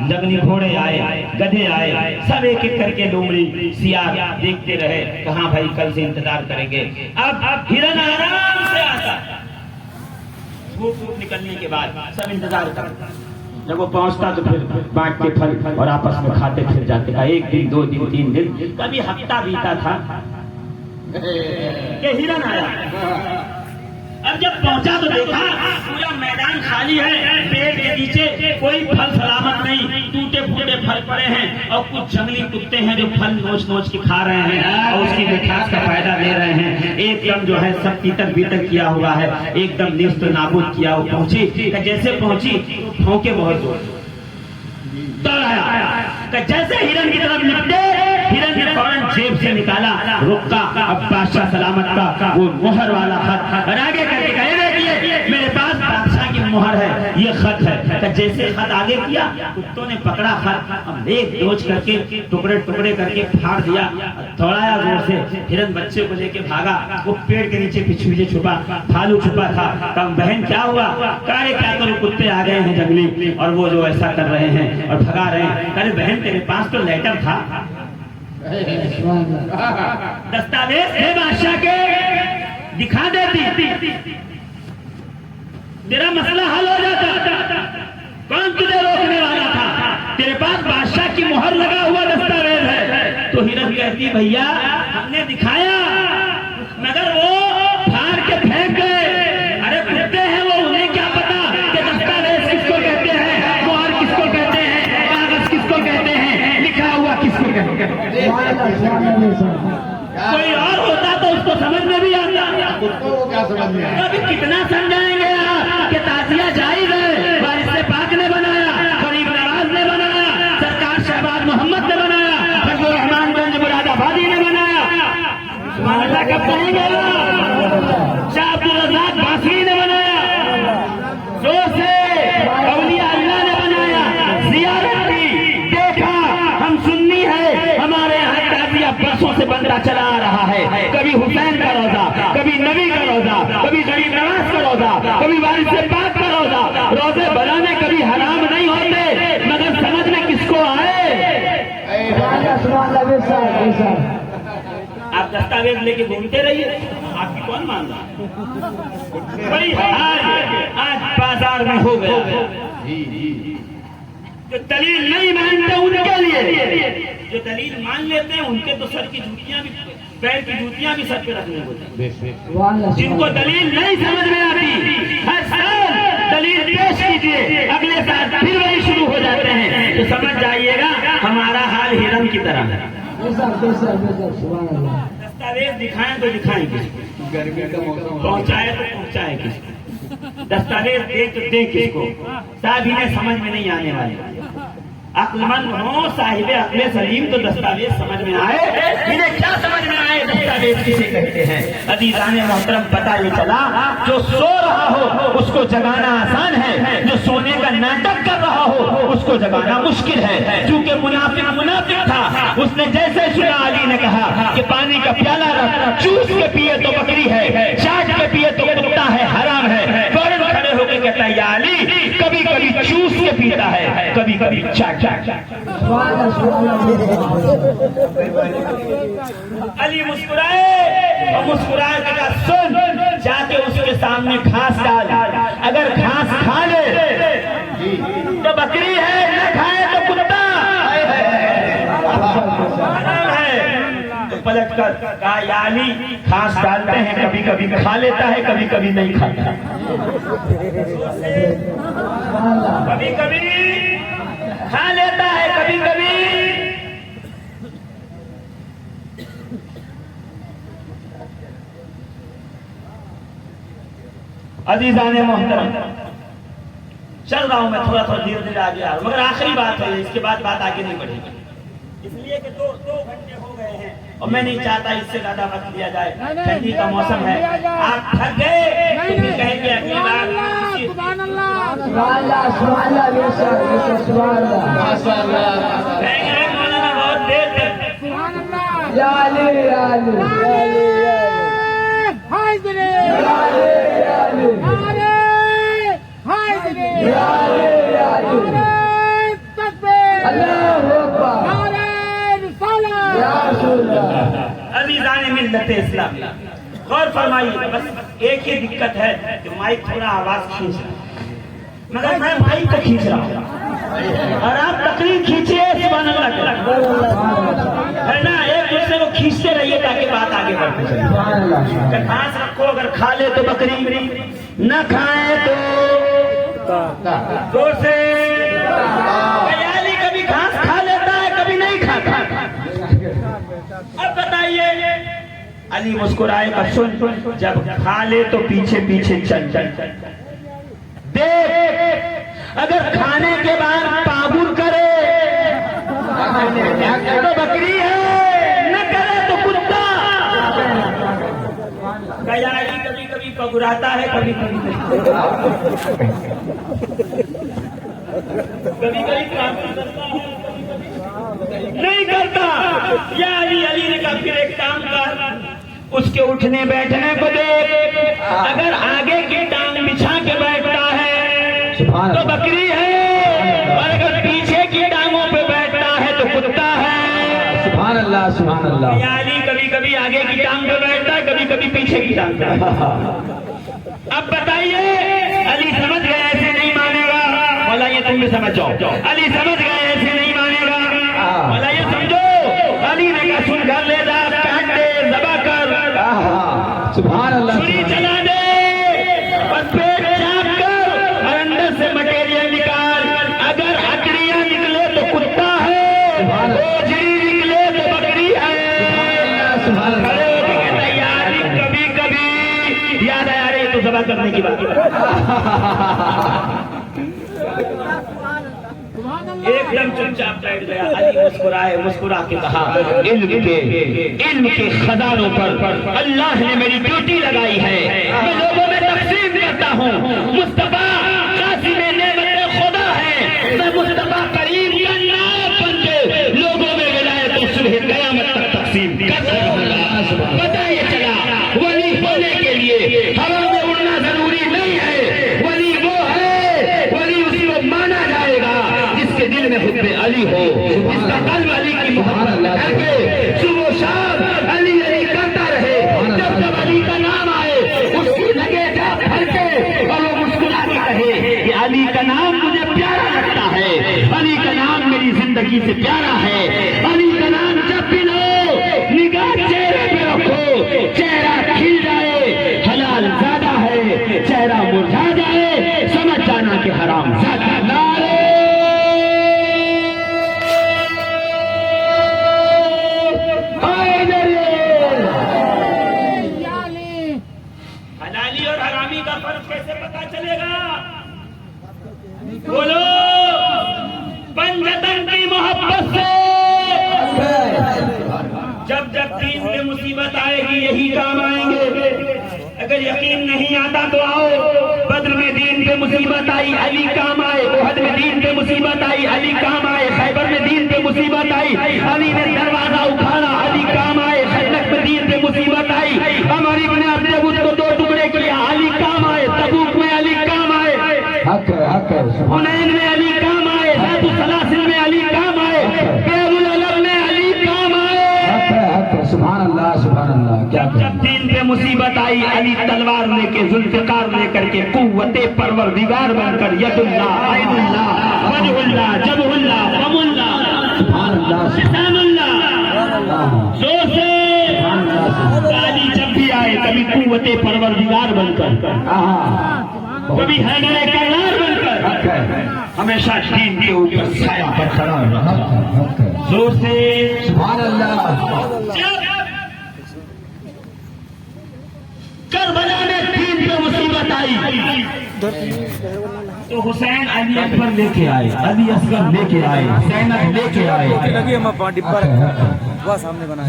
جنگلی گھوڑے آئے، گدھے آئے، سب ایک ایک کر کے لومڑی سیاہ دیکھتے رہے. کہاں بھائی کل سے انتظار کریں گے. اب ہرن آرام سے آتا، دھوپ نکلنے کے بعد سب انتظار کرتا. جب وہ پہنچتا تو پھر بانٹ کے پھل اور آپس میں کھاتے پھر جاتے تھا. 1 دن 2 دن 3 دن کبھی ہفتہ بیتا تھا کہ ہرن آیا. اب جب پہنچا تو دیکھا پورا میدان خالی ہے, پیڑ کے نیچے کوئی پھل سلامت نہیں, ٹوٹے پھوٹے پھل پڑے ہیں اور کچھ جنگلی کتے ہیں جو پھل نوچ نوچ کے کھا رہے ہیں اور اس کی مٹھاس کا فائدہ لے رہے ہیں. ایک دم جو ہے سب تیتر بیتر کیا ہوا ہے, ایک دم نیست نابود کیا. وہ پہنچی, جیسے پہنچی پھونکے بہت زور دوڑ آیا, جیسے ہرن کی طرف نپٹے ہرن نے فوراً جیب سے نکالا رکا اب بادشاہ سلامت کا وہ مہر والا خط اور آگے کر کے کہے میرے پاس بادشاہ کی مہر ہے, یہ خط ہے. جیسے خط آگے کیا کتوں نے پکڑا خط, اب ایک دوچ کر کے ٹکڑے ٹکڑے کر کے پھاڑ دیا, دوڑایا زور سے. ہرن بچے کو لے کے بھاگا, وہ پیڑ کے نیچے پیچھے چھپا, بھالو چھپا تھا. کہا بہن کیا ہوا؟ کہے کیا کرو کتے آ گئے ہیں جنگلی اور وہ جو ایسا کر رہے ہیں اور بھگا رہے ہیں. کہے بہن تیرے پاس تو لیٹر تھا, دستاویز ہے بادشاہ کے, دکھا دیتی تیرا مسئلہ حل ہو جاتا. کون تجھے روکنے والا تھا؟ تیرے پاس بادشاہ کی مہر لگا ہوا دستاویز ہے. تو ہرن کہتی بھیا ہم نے دکھایا مگر وہ پھاڑ کے پھینک گئے. ارے کتے ہیں وہ, انہیں کیا پتا کہ دستاویز کس کو کہتے ہیں, مہر کس کو کہتے ہیں, کاغذ کس کو کہتے ہیں, لکھا ہوا کس کو کہتے ہیں. کوئی اور ہوتا تو اس کو سمجھ میں بھی آتا. ابھی کتنا سمجھائیں گے آپ کہ تعزیہ جائز ہے, وارث پاک نے بنایا, غریب نواز نے بنایا, سرکار شہباز محمد نے بنایا, فضل الرحمان گنج مراد آبادی نے بنایا. سبحان اللہ کب کہیں گے؟ شاہ عبد الرزاق باسری نے بنایا, زور سے اولیاء اللہ نے بنایا, زیارت کی, دیکھا ہم سنی ہے, ہمارے یہاں تعزیہ برسوں سے بنتا چلا آ رہا ہے. کبھی حسین کا روزہ, کبھی نبی کا روزہ, کبھی غریب نواز کا روزہ, کبھی وارث پاک کا روزہ. روزے بنانے کبھی حرام نہیں ہوتے مگر سمجھ میں کس کو آئے. آپ دستاویز لے کے گھومتے رہیے, آپ کی کون مان رہا؟ وہی آج بازار میں ہو گیا. جو دلیل نہیں مانتے ان کے لیے, جو دلیل مان لیتے ہیں ان کے تو سر کی جوتیاں بھی, پیر کی جوتیاں بھی سر پہ رکھنے ہوتے ہیں. جن کو دلیل نہیں سمجھ میں آتی ہر سال دلیل پیش کیجیے, اگلے سال پھر وہی شروع ہو جاتے ہیں. تو سمجھ جائیے گا ہمارا حال ہرن کی طرح ہے. دستاویز دکھائیں تو دکھائیں کس کو, پہنچائے تو پہنچائے کس کو, دستاویز دے تو دے کس کو. صاحب انہیں سمجھ میں نہیں آنے والے. عقل مند ہو, صاحب عقل سلیم تو دستاویز سمجھ میں آئے. انہیں کیا سمجھ میں آئے دستاویز کسے کہتے ہیں؟ عزیزان محترم پتہ یہ چلا جو سو رہا ہو اس کو جگانا آسان ہے, جو سونے کا ناٹک کر رہا ہو اس کو جگانا مشکل ہے. کیونکہ منافق تھا, اس نے جیسے سنا علی نے کہا کہ پانی کا پیالہ رکھ, چوس کے پیے تو بکری ہے, چاٹ کے پیے تو کتا ہے, حرام ہے. فوراً کھڑے ہو کے کہتا ہے یا علی کبھی کبھی چوس کے پیتا ہے, کبھی کبھی چاٹ. علی مسکرائے اور مسکرائے کہا سن, جا کے اس کے سامنے گھاس ڈال, اگر گھاس کھا لے تو بکری ہے, نہ کھائے تو کتا ہے. تو پلٹ کر کہا یا علی گھاس ڈالتے ہیں, کبھی کبھی کھا لیتا ہے, کبھی کبھی نہیں کھاتا, کبھی کبھی کھا لیتا ہے, کبھی کبھی. عزیزان محترم چل رہا ہوں میں, تھوڑا تھوڑا دھیرے دھیرے آگے آ رہا ہوں, مگر آخری بات ہے, اس کے بعد بات آگے نہیں بڑھے گی, اس لیے کہ 2 گھنٹے ہو گئے ہیں اور میں نہیں چاہتا اس سے زیادہ وقت لیا جائے. ٹھنڈی کا موسم ہے, آپ تھک گئے تو پھر کہیں گے اگلی بار مولانا بہت دیر تک. عزیزان ملت اسلام غور فرمائیے, بس ایک ہی دقت ہے کہ مائک تھوڑا آواز کھینچ رہا ہے, مگر میں مائک کو کھینچ رہا ہوں. اور آپ بکری کھینچیے سبحان اللہ ہے نا، ایک دوسرے کو کھینچتے رہیے تاکہ بات آگے بڑھتے چلے. گھاس رکھو، اگر کھا لے تو بکری، نہ کھائے تو زور سے. علی کبھی گھاس کھا لیتا ہے، کبھی نہیں کھاتا. اب بتائیے، علی مسکرائے گا، سن جب کھا لے تو پیچھے پیچھے چل دیکھ، اگر کھانے کے بعد پاگل کرے تو بکری ہے، نہ کرے تو کتا. علی کبھی کبھی پگراتا ہے، کبھی کبھی کام کرتا ہے، نہیں کرتا. یا علی نے کہا پھر ایک کام کر، اس کے اٹھنے بیٹھنے کو دیکھ، اگر آگے کی ٹانگ بچھا کے بیٹھتا ہے تو بکری ہے، اور اگر پیچھے کی ٹانگوں پہ بیٹھتا ہے تو کتا ہے. سبحان اللہ سبحان اللہ. یا علی کبھی کبھی آگے کی ٹانگ پہ بیٹھتا ہے، کبھی کبھی پیچھے کی ٹانگ پہ. اب بتائیے، علی سمجھ گئے ایسے نہیں مانے گا. مولا یہ تم بھی سمجھ جاؤ، علی سمجھ گئے ایسے نہیں مانے گا. مولا یہ سمجھو، علی نے کہا سن گھر لے جا، کاٹ دے، ذبح کر، سبحان اللہ. چھری چلا دے، اور پیٹ چاک کر، اور اندر سے مٹیریل نکال. اگر ہڈیاں نکلے تو کتا ہے، اوجری نکلے تو بکری ہے. کھڑے ہو کے کہتا ہے یار کبھی کبھی یاد آیا رہی تو ذبح کرنے کی بات. ایک دم چپ چاپ بیٹھ گیا. علی مسکرائے، مسکرا کے کہا علم کے خزانوں پر اللہ نے میری ڈیوٹی لگائی ہے، میں لوگوں میں تقسیم کرتا ہوں. مصطفیٰ قاسم نعمت خدا ہے، میں مصطفیٰ کریم کا نام بن کے لوگوں میں ولایت و صبح قیامت تک تقسیم کرتا ہوں. پتہ یہ چلا ولی ہونے کے لیے ہوا میں اڑنا ضروری نہیں ہے. ولی وہ ہے، ولی اس کو مانا جائے گا جس کے دل میں حب علی ہو، جس کا قلب علی کی محبت کر کے صبح و شام علی علی کرتا رہے. جب جب علی کا نام آئے اس کی لگے جا بھر کے اور وہ مسکراتا رہے کہ علی کا نام مجھے پیارا لگتا ہے، علی کا نام میری زندگی سے پیارا ہے. علی کا نام جب بھی لو نگاہ چہرے پہ رکھو، چہرہ کھل جائے حلال زیادہ ہے، چہرہ مرجھا جائے سمجھ جانا کہ حرام زیادہ. حلالی اور حرامی کا فرق کیسے پتا چلے گا؟ بولو، پنجتن کی محبت سے. جب جب دین میں مصیبت آئے گی یہی کام آئیں گے. اگر یقین نہیں آتا تو آؤ. بدر میں دین پہ مصیبت آئی، علی کام آئے. احد میں دین پہ مصیبت آئی، علی کام آئے. خیبر میں دین پہ مصیبت آئی، علی نے دروازہ اکھاڑا، علی کام آئے. خندق میں دین پہ مصیبت آئی، ہماری بنے اپنے بدھ کو 2 ٹکڑے کیا، علی کام آئے. تبوک میں علی کام آئے، حنین میں علی کام آئے، ذات السلاسل میں علی کام آئے، بیع العلم میں علی کام آئے. سبحان اللہ سبحان اللہ. جب جب دین پہ مصیبت آئی علی تلوار لے کے، ذوالفقار لے کر کے، قوت پروردگار بن کر ید اللہ، عین اللہ، وجہ اللہ، جبہ اللہ، فم اللہ، سبحان اللہ لسان اللہ. زور سے علی جب بھی آئے کبھی قوت پروردگار بن کر، کبھی حیدر کرار بن کر، ہمیشہ دین کے اوپر سایہ برقرار رہا. زور سے سبحان اللہ. کربلا میں دین پہ مصیبت آئی تو حسین علی اکبر لے کے آئے، علی اصغر لے کے آئے، زینب لے کے آئے.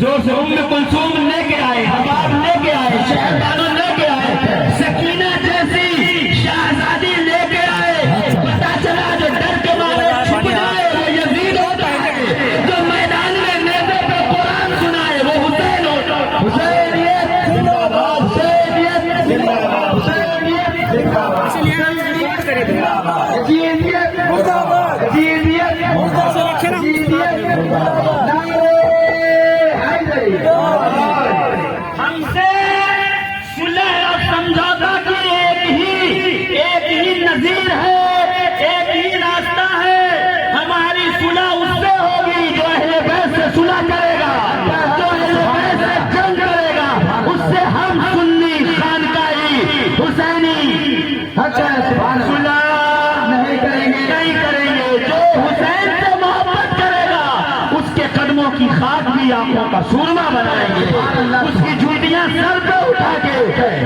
زور سے ام کلثوم لے کے آئے، حباب لے کے آئے، شہزادوں لے کے آئے، سکینہ جیسی شہزادی لے کے آئے. پتا چلا جو ڈر کے مارے چھپ جائے وہ یزید ہوتا ہے، جو میدان میں نیزے پہ قرآن سنائے وہ حسین ہوتا ہے. حسینیت زندہ باد، حسینیت زندہ باد، حسینیت زندہ باد، حسینیت زندہ باد، حسینیت ہم سے صلح اور سمجھوتا کی ایک ہی نظیر ہے، ایک ہی راستہ ہے. آنکھوں کا سورما بنائیں گے، اس کی جوتیاں سر پہ اٹھا کے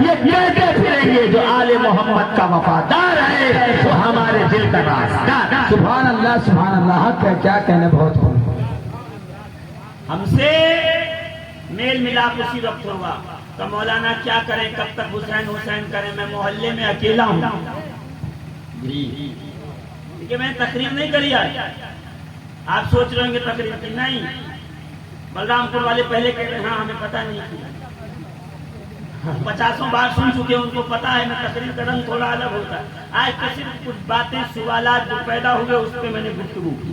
یہ کہتے پھریں گے جو آل محمد کا وفادار ہے وہ ہمارے دل کا رازدار۔ سبحان اللہ سبحان اللہ، حق ہے، کیا کہنے، بہت خوب۔ ہم سے میل ملاپ اسی وقت ہوگا تو مولانا کیا کریں، کب تک حسین حسین کریں، میں محلے میں اکیلا ہوں کہ میں تقریر نہیں کری آج۔ آپ سوچ رہے ہوں گے تقریر کی، نہیں، بلرام پور والے پہلے کہتے ہیں ہاں ہمیں پتہ نہیں کیا، 50 بار سن چکے، ان کو پتا ہے میں تقریر کا رنگ تھوڑا الگ ہوتا ہے۔ آج تو صرف کچھ باتیں سوالات جو پیدا ہوئے اس پہ میں نے گفتگو کی۔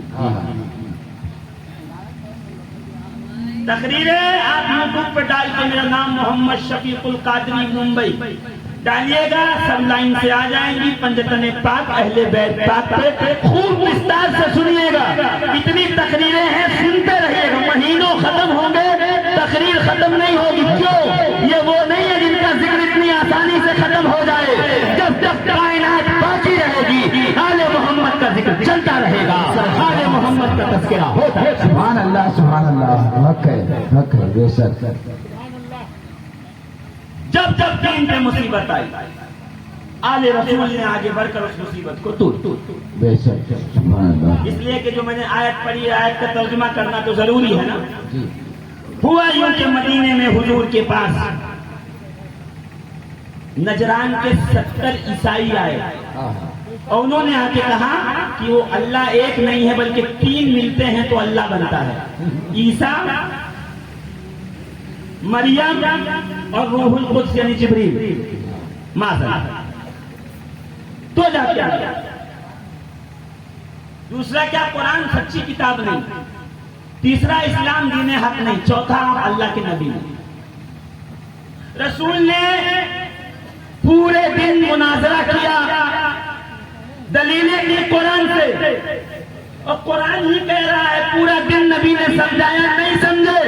تقریریں آپ یوٹیوب پہ ڈال کے میرا نام محمد شفیق القادری ممبئی ڈالیے گا، سب لائن سے آ جائیں گی، پنجتن پاک اہل بیت پاک پہ خوب وستار سے سنیے گا۔ اتنی تقریریں ہیں، سنتے رہیے گا، مہینوں ختم ہوں گے تقریر ختم نہیں ہوگی۔ کیوں؟ یہ وہ نہیں ہے جن کا ذکر اتنی آسانی سے ختم ہو جائے۔ جب تک کائنات باقی رہے گی آل محمد کا ذکر چلتا رہے گا، آل محمد کا تذکرہ ہوتا ہے۔ سبحان اللہ سبحان اللہ، حق ہے بے شک۔ جب جب دین پہ مصیبت آئی آل رسول نے آگے بڑھ کر اس مصیبت کو توڑ بے شک سبحان اللہ۔ اس لیے کہ جو میں نے آیت پڑھی، آیت کا ترجمہ کرنا تو ضروری ہے نا۔ ہوا یوں کہ مدینے میں حضور کے پاس نجران کے 70 عیسائی آئے اور انہوں نے آ کے کہا کہ وہ اللہ ایک نہیں ہے بلکہ 3 ملتے ہیں تو اللہ بنتا ہے، عیسیٰ، مریم اور روح القدس یعنی جبریل۔ معذرت تو جا کے دوسرا کیا، قرآن سچی کتاب نہیں، تیسرا اسلام دین حق نہیں، چوتھا آپ اللہ کے نبی نہیں۔ رسول نے پورے دن مناظرہ کیا، دلیلیں دی قرآن سے، اور قرآن ہی کہہ رہا ہے پورا دن نبی نے سمجھایا، نہیں سمجھے۔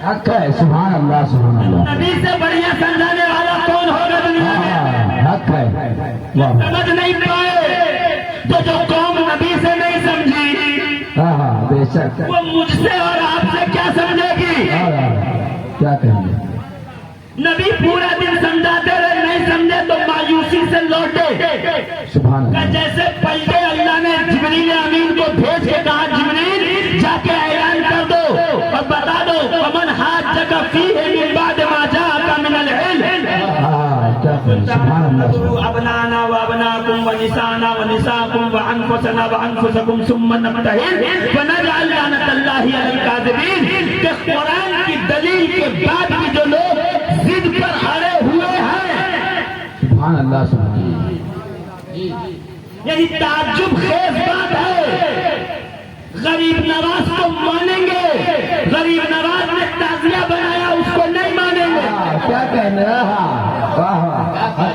حق ہے سبحان اللہ سبحان اللہ۔ نبی سے بڑھیا سمجھانے والا کون ہوگا دنیا میں؟ حق ہے، سمجھ نہیں پائے تو جو قوم نبی سے نہیں سمجھی بے شک، وہ مجھ سے اور آپ سے کیا سمجھے گی؟ کیا کہیں گے؟ نبی پورا دن سمجھاتے رہے، نہیں سمجھے تو مایوسی سے لوٹے۔ سبحان اللہ۔ جیسے پہلے اللہ نے جبریل امین کو بھیج کے کہا جبریل جا کے اعلان کر دو اور بتا دو ومن حاجک فیہ من بعد ما جاءک من العلم ابنانا وابناکم ونسانا ونساکم وانفسنا وانفسکم ثم نبتہل ونجعل لعنۃ اللہ علی الکاذبین۔ کہ قرآن کی دلیل کے بعد بھی جو لوگ ضد پر اڑے ہوئے ہیں، سبحان اللہ سبحان اللہ، یعنی تعجب خیز بات ہے، غریب نواز کو مانیں گے، غریب نواز نے تعزیہ بنایا اس کو نہیں مانیں گے۔ کیا کہنے رہا،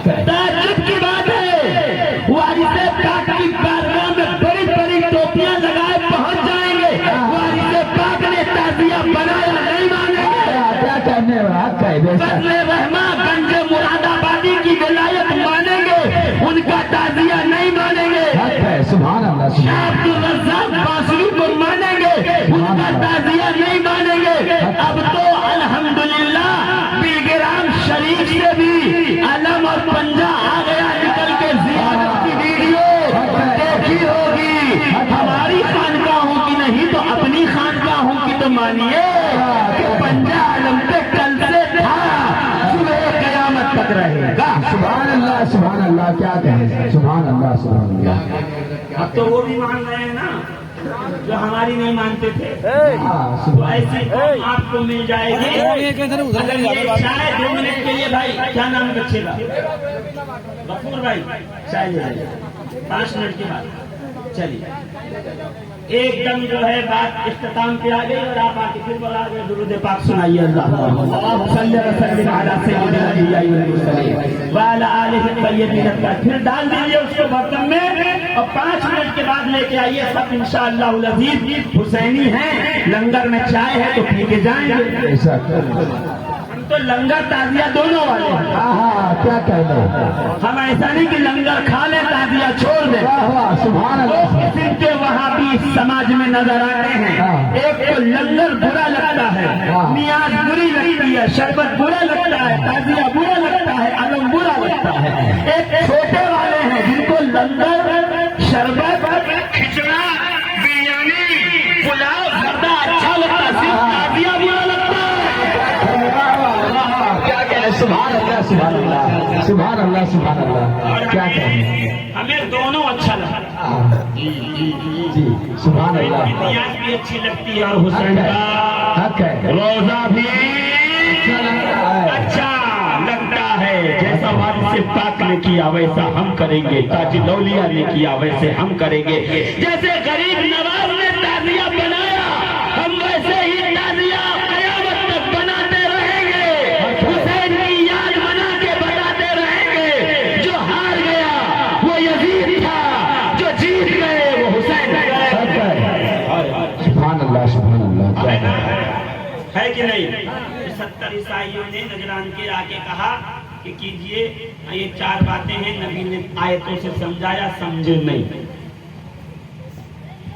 تعجب کی بات ہے، وارث پاک کی بارگاہ میں بڑی بڑی ٹوپیاں لگائے پہنچ جائیں گے، وارث پاک نے تعزیہ بنایا نہیں مانیں گے۔ کیا کہنے رہا، حق ہے بے شک۔ فضل رحمہ گنج مراد آبادی کی ولایت مانیں گے، ان کا تعزیہ نہیں مانیں گے۔ حق ہے سبحان اللہ سبحان اللہ۔ عبد الرزاق باسری کو مانیں گے، ان کا تعزیہ نہیں مانیں گے۔ اب تو الحمدللہ بیلگرام شریف سے بھی علم اور پنجہ آ گیا نکل کے، زیارت کی ویڈیو دیکھی ہوگی۔ ہماری خانقاہوں کی نہیں تو اپنی خانقاہوں کی تو مانیے کہ پنجہ علم پہ کل سے تھا، صبح قیامت تک رہے گا۔ سبحان اللہ سبحان اللہ، کیا کہیں، سبحان اللہ سبحان اللہ۔ اب تو وہ بھی مان رہے ہیں نا جو ہماری نہیں مانتے تھے، تو سبحان ایسی قوم آپ کو مل جائے گی۔ اگر یہ چائے 2 منٹ کے لیے، بھائی کیا نام بچے گا؟ غفور بھائی چائے لے لیں 5 منٹ کے بعد، چلیے ایک دم جو ہے بات اختتام پہ آ گئی اور آپ آ کے پھر بلا گئے، درود پاک سنائیے۔ اللہم صلی وسلم علی سیدنا المرسلین وعلی آلہ الطیبین الطاہرین۔ پھر ڈال دیجیے اس کو برتن میں اور 5 منٹ کے بعد لے کے آئیے سب انشاءاللہ العزیز۔ حسینی ہیں، لنگر میں چائے ہے تو پی کے جائیں گے۔ بے شک، ہم تو لنگر تعزیہ دونوں والے ہیں، کیا کہنے، ہم ایسا نہیں کہ لنگر کھا لیں تعزیہ چھوڑ دیں۔ سبحان اللہ۔ قسم کے وہاں بھی سماج میں نظر آتے ہیں، ایک تو لنگر برا لگتا ہے ہے، نیاز بری لگتی ہے، شربت برا لگتا ہے، تعزیہ برا لگتا ہے، علم برا لگتا ہے۔ ایک چھوٹے والے ہیں جن کو لنگر، شربت، کھچڑا، بریانی، پلاؤ، زردہ اچھا لگتا ہے، صرف تعزیہ برا لگتا ہے۔ کیا کہیں، سبحان اللہ سبحان اللہ سبحان اللہ سبحان اللہ، کیا کہیں، ہمیں دونوں اچھا لگتا ہے، جی سبحان اللہ، نیاز بھی اچھی لگتی ہے اور حسین کا حق ہے، روزہ بھی اچھا لگتا ہے، اچھا لگتا ہے۔ جیسا وارث پاک نے کیا ویسا ہم کریں گے، تاج الاولیاء نے کیا ویسے ہم کریں گے، جیسے غریب نواز نے تعزیہ بنایا ہم ویسے ہی تعزیہ قیامت تک بناتے رہیں گے، حسین کی یاد بنا کے بتاتے رہیں گے۔ جو ہار گیا وہ یزید تھا، جو جیت گئے وہ حسین حق ہے، سبحان اللہ سبحان اللہ، کیا کہیں، ہے کہ نہیں؟ 70 عیسائیوں نے نجران کے آ کے کہا کہ کیجئے، یہ 4 باتیں ہیں، نبی نے آیتوں سے سمجھایا، سمجھے نہیں۔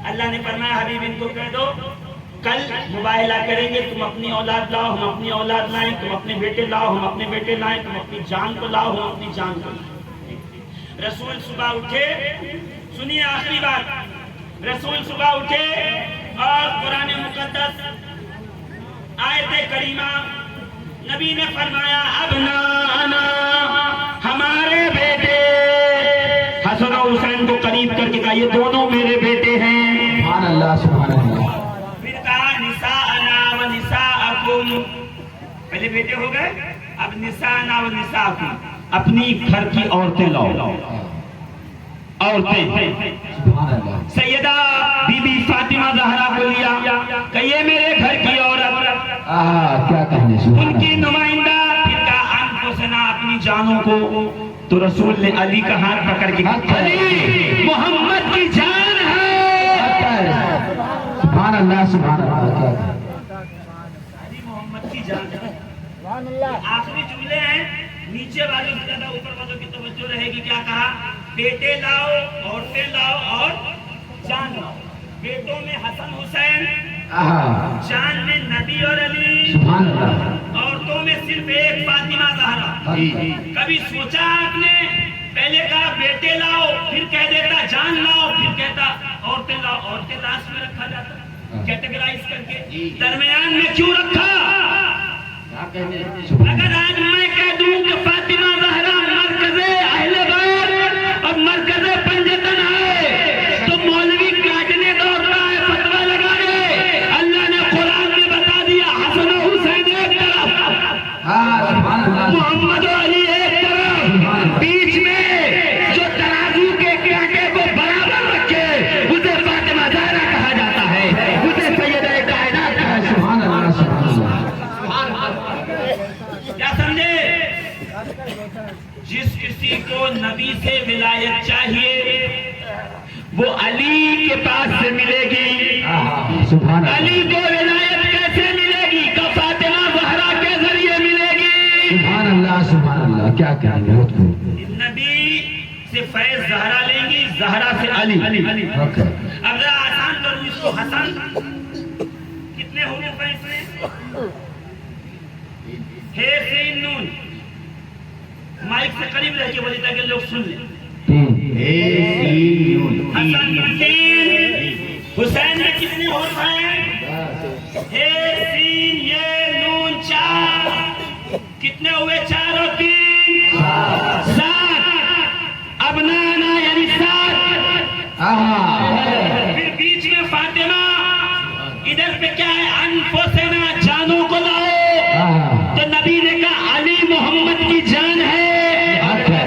اللہ نے فرمایا حبیب ان کو کہہ دو کل مباہلہ کریں گے، تم اپنی اولاد لاؤ ہم اپنی اولاد لائیں، تم اپنے بیٹے لاؤ ہم اپنے بیٹے لائیں، تم اپنی جان کو لاؤ ہم اپنی جان کو لائیں۔ رسول صبح اٹھے، سنیے آخری بات، رسول صبح اٹھے اور قرآن مقدس آیت کریمہ نبی نے فرمایا ابنانا، ہمارے بیٹے، حسن اور حسین کو قریب کر کے کہا یہ دونوں میرے بیٹے ہیں۔ سبحان اللہ سبحان اللہ، پھر کہا نساءنا و نساءکم، پہلے بیٹے ہو گئے، اب نساءنا و نساءکم، اپنی گھر کی عورتیں لاؤ، عورتیں۔ سبحان اللہ، سیدہ بی بی فاطمہ زہرا کو لیا کہ یہ میرے گھر کی عورت، کیا کہنے، سبحان ان کی اللہ، نمائندہ، پھر کہا انفسنا، اپنی جانوں کو، تو رسول نے علی کا ہاتھ پکڑ کے کہا علی محمد کی جان ہے، سبحان اللہ سبحان اللہ، کیا کہیں، علی محمد کی جان ہے۔ سبحان اللہ، آخری جملے ہیں، نیچے والوں سے زیادہ اوپر والوں کی توجہ رہے گی، کیا کہا؟ بیٹے لاؤ، عورتیں لاؤ اور جان لاؤ۔ بیٹوں میں حسن حسین، جان میں نبی اور علی، سبحان اللہ، عورتوں میں صرف ایک فاطمہ زہرا۔ کبھی سوچا آپ نے؟ پہلے کہا بیٹے لاؤ، پھر کہہ دیتا جان لاؤ، پھر کہتا عورتیں لاؤ، عورتیں لاسٹ میں رکھا جاتا کیٹیگرائز کر کے، درمیان میں کیوں رکھا؟ اگر آج میں کہہ دوں کہ فاطمہ زہرا مرکز اہل بیت اور مرکز پنجتن ہے تو مولوی کاٹنے دوڑتا ہے، فتویٰ لگائے۔ اللہ نے قرآن میں بتا دیا حسن و حسین ایک طرف، محمد و علی ایک طرف، بیچ میں جو ترازو کے کانٹے کو برابر رکھے اسے فاطمہ زہرا کہا جاتا ہے، اسے سیدہ کائنات کہا جاتا ہے۔ سبحان اللہ سبحان اللہ، کیا سمجھے؟ جس کسی کو نبی سے ولایت چاہیے وہ علی کے پاس سے ملے گی۔ سبحان اللہ، علی کو ولایت کیسے ملے گی؟ کہ فاطمہ زہرا کے ذریعے ملے گی۔ سبحان اللہ سبحان اللہ، کیا کہیں، بہت خوب، نبی سے فیض زہرا لیں گی، زہرا سے علی۔ حق ہے، اب ذرا آسان کروں اس کو، حسن کتنے ہو گئے فیصلے؟ ہے سین نون، مائک سے قریب رہ کے بولی تاکہ لوگ سن لیں۔ حسن میں 3، حسین میں کتنے حروف ہیں؟ ہے سین یہ نون 4، کتنے ہوئے؟ 4 اور 3 7، ابنانا یعنی 7۔ پھر بیچ میں فاطمہ، ادھر پہ کیا ہے؟ انفسنا، جانوں کو لاؤ۔ تو نبی نے کہا علی محمد کی جان ہے،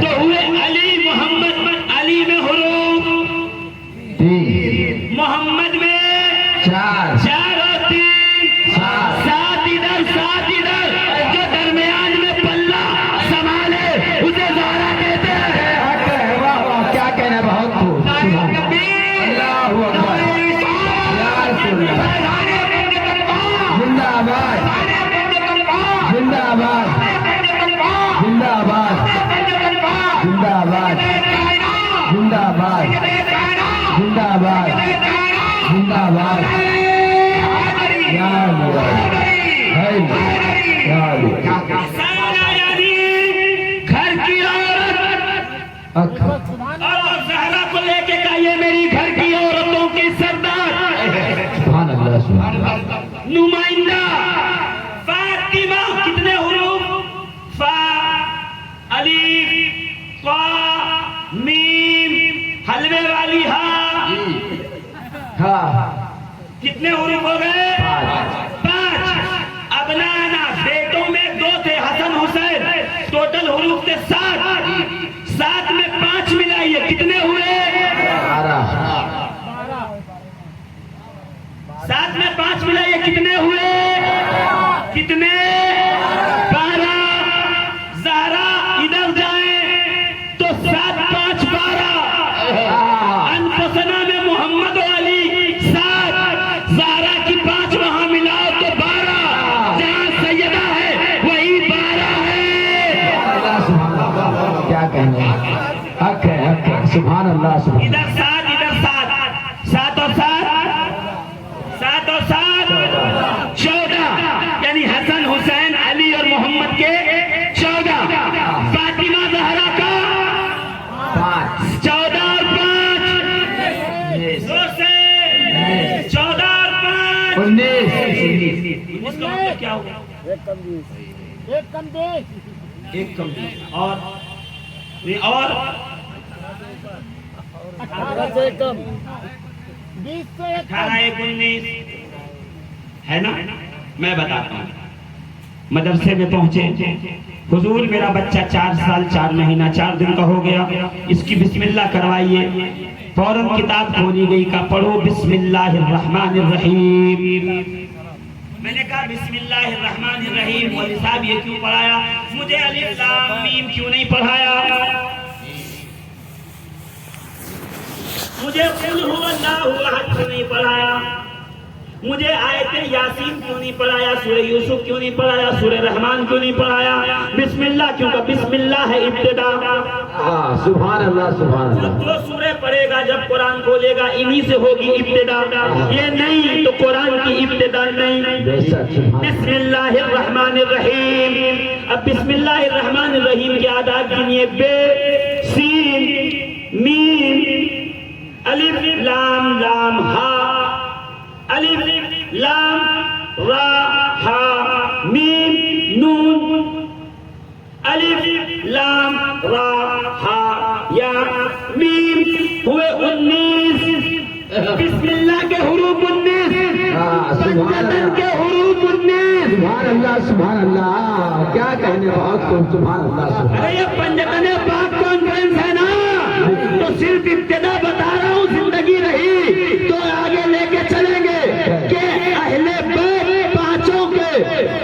تو ہوئے علی محمد، علی میں حروف، محمد میں 4 اور 3 7، ادھر 7 ادھر، جو درمیان میں پلہ سنبھالے اسے زہرا کہتے ہیں۔ کیا کہنا، بہت خوب، اللہ اکبر، یا رسول اللہ، زندہ آباد، زندہ آباد، زندہ آباد، زندہ آباد، زندہ آباد، زندہ آباد، زندہ آباد، یا اللہ، سارا یعنی گھر کی عورت، اور زہرا کو لے کے کہا یہ میری گھر کی عورتوں کی سردار، سبحان اللہ سبحان اللہ نمائندہ فاطمہ، کتنے حروف؟ فا، الف، قا، میم، حلوے والی ہا، ہاں کتنے حروف ہو گئے؟ 5۔ ابنانا، بیٹوں میں 2 تھے، حسن حسین، ٹوٹل حروف تھے 7۔ 7 میں 5 ملائیے، کتنے ہوئے؟ 7 میں 5 ملائیے، کتنے ہوئے؟ کتنے؟ 12۔ زہرا ادھر جائیں تو 7 5 12۔ انفسنا میں محمد و علی 7، زہرا کی 5 وہاں ملاؤ تو 12، جہاں سیدہ ہے وہی 12 ہے۔ کیا کہنا ہے؟ حق ہے حق ہے، سبحان اللہ سبحان اللہ۔ ادھر 7 ادھر 7، 7 اور 7 اور 7 14، یعنی حسن حسین علی اور محمد کے 14۔ فاطمہ زہرا کا 14 اور 5، 2 سے 14 اور 5، 19 کا مطلب کیا ہوگا؟ ایک کم بیش، ایک کم اور نہیں، اور 18 سے کم، 20 سے 18 1 19 ہے نا؟ میں بتاتا ہوں، مدرسے میں پہنچے، حضور میرا بچہ 4 سال 4 مہینہ 4 دن کا ہو گیا، اس کی بسم اللہ کروائیے۔ فوراً کتاب کھولی گئی، کا پڑھو بسم اللہ الرحمن الرحیم۔ میں نے کہا بسم اللہ الرحمن الرحیم، مولوی صاحب یہ کیوں پڑھایا؟ مجھے الف لام میم کیوں نہیں پڑھایا؟ مجھے قل هو اللہ احد کیوں نہیں پڑھایا؟ مجھے آیت یاسین کیوں نہیں پڑھایا؟ سورہ یوسف کیوں نہیں پڑھایا؟ سورہ رحمان کیوں نہیں پڑھایا؟ بسم اللہ کیوں کہ بسم اللہ ہے ابتدا۔ سبحان اللہ سبحان اللہ۔ جو سورہ پڑھے گا جب قرآن کھولے گا انہی سے ہوگی ابتدا، یہ نہیں تو قرآن کی ابتدا نہیں۔ بسم اللہ الرحمن الرحیم۔ اب بسم اللہ الرحمن الرحیم کے آداب گنیے، بے، سین، میم، الف لام لام ہا، الف لام را ہا میم نون، الف لام را ہا یا میم، ہوئے 19۔ بسم اللہ کے حروف 19، پنجتن کے حروف 19۔ سبحان اللہ سبحان اللہ، کیا کہنے بہت خوب، سبحان اللہ سبحان ارے یہ پنجتن پاک کانفرنس ہے نا، تو صرف ابتدا بتا رہا ہوں، زندگی رہی تو آگے لے کے چلیں گے کہ اہل بیت پانچوں کے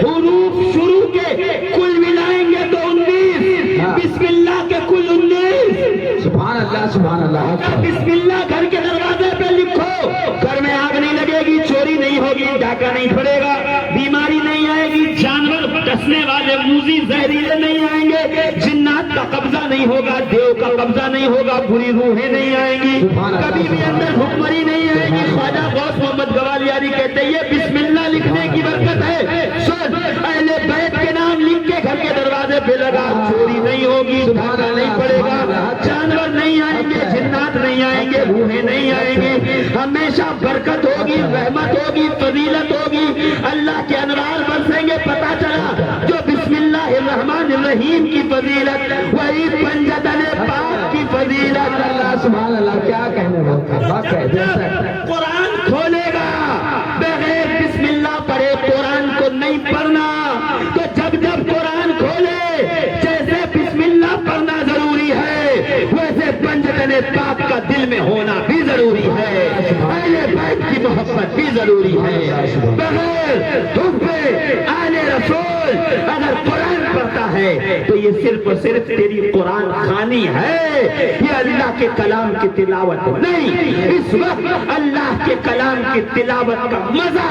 حروف شروع کے کل ملائیں گے تو 19، بسم اللہ کے کل 19۔ سبحان اللہ سبحان اللہ۔ بسم اللہ گھر کے دروازے پہ لکھو، گھر میں آگ نہیں لگے گی، چوری نہیں ہوگی، ڈاکہ نہیں پڑے گا، بیماری نہیں آئے گی، جانور ڈسنے والے موذی زہریلے نہیں آئیں گے، جنات کا قبضہ نہیں ہوگا، دیو کا قبضہ نہیں ہوگا، بری روحیں نہیں آئیں گی، کبھی بھی اندر حکمری نہیں آئے گی۔ خواجہ غوث محمد گوالیاری کہتے ہیں یہ بسم اللہ لکھنے کی برکت ہے، سن اہل بیت کے نام لکھ کے گھر کے دروازے پہ لگا، چوری نہیں ہوگی، ڈاکہ نہیں پڑے گا، جانور نہیں آئیں گے، جنات نہیں آئیں گے، روحیں نہیں آئیں گے، ہمیشہ برکت ہوگی، رحمت ہوگی، فضیلت ہوگی، اللہ کے انوار برسیں گے۔ پتہ چلا جو بسم اللہ الرحمن الرحیم کی فضیلت وہی پنجتن پاک کی فضیلت۔ اللہ سبحان اللہ، کیا کہنے بہت ہے۔ قرآن کھولے گا بغیر بسم اللہ پڑھے قرآن کو نہیں پڑھنا، تو جب جب قرآن کھولے جیسے بسم اللہ پڑھنا ضروری ہے ویسے پنجتن پاک کا دل میں ہونا بھی ضروری ہے، اہل بیت کی محبت بھی ضروری ہے۔ بغیر حب آل رسول اگر قرآن پڑھتا ہے تو یہ صرف اور صرف تیری قرآن خوانی ہے، یہ اللہ کے کلام کی تلاوت نہیں۔ اس وقت اللہ کے کلام کی تلاوت کا مزہ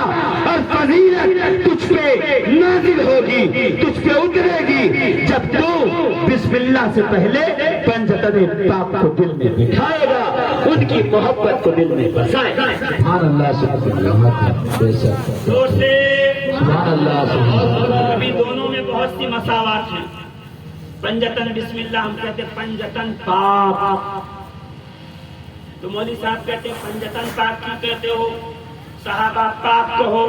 اور فضیلت تجھ پہ نازل ہوگی، تجھ پہ اترے گی جب تو بسم اللہ سے پہلے پنجتن پاک کو دل میں بٹھائے گا، ان کی محبت کو دل میں بسائے گا۔ سبحان اللہ سبحان اللہ۔ دوستے سبحان اللہ سبحان اللہ ابھی دونوں میں بہت سی مساوات ہیں. پنجتن بسم اللہ ہم کہتے ہیں پنجتن پاک، تو مولوی صاحب کہتے ہیں پنجتن پاک کیوں کہتے ہو؟ صحابہ پاک کہو،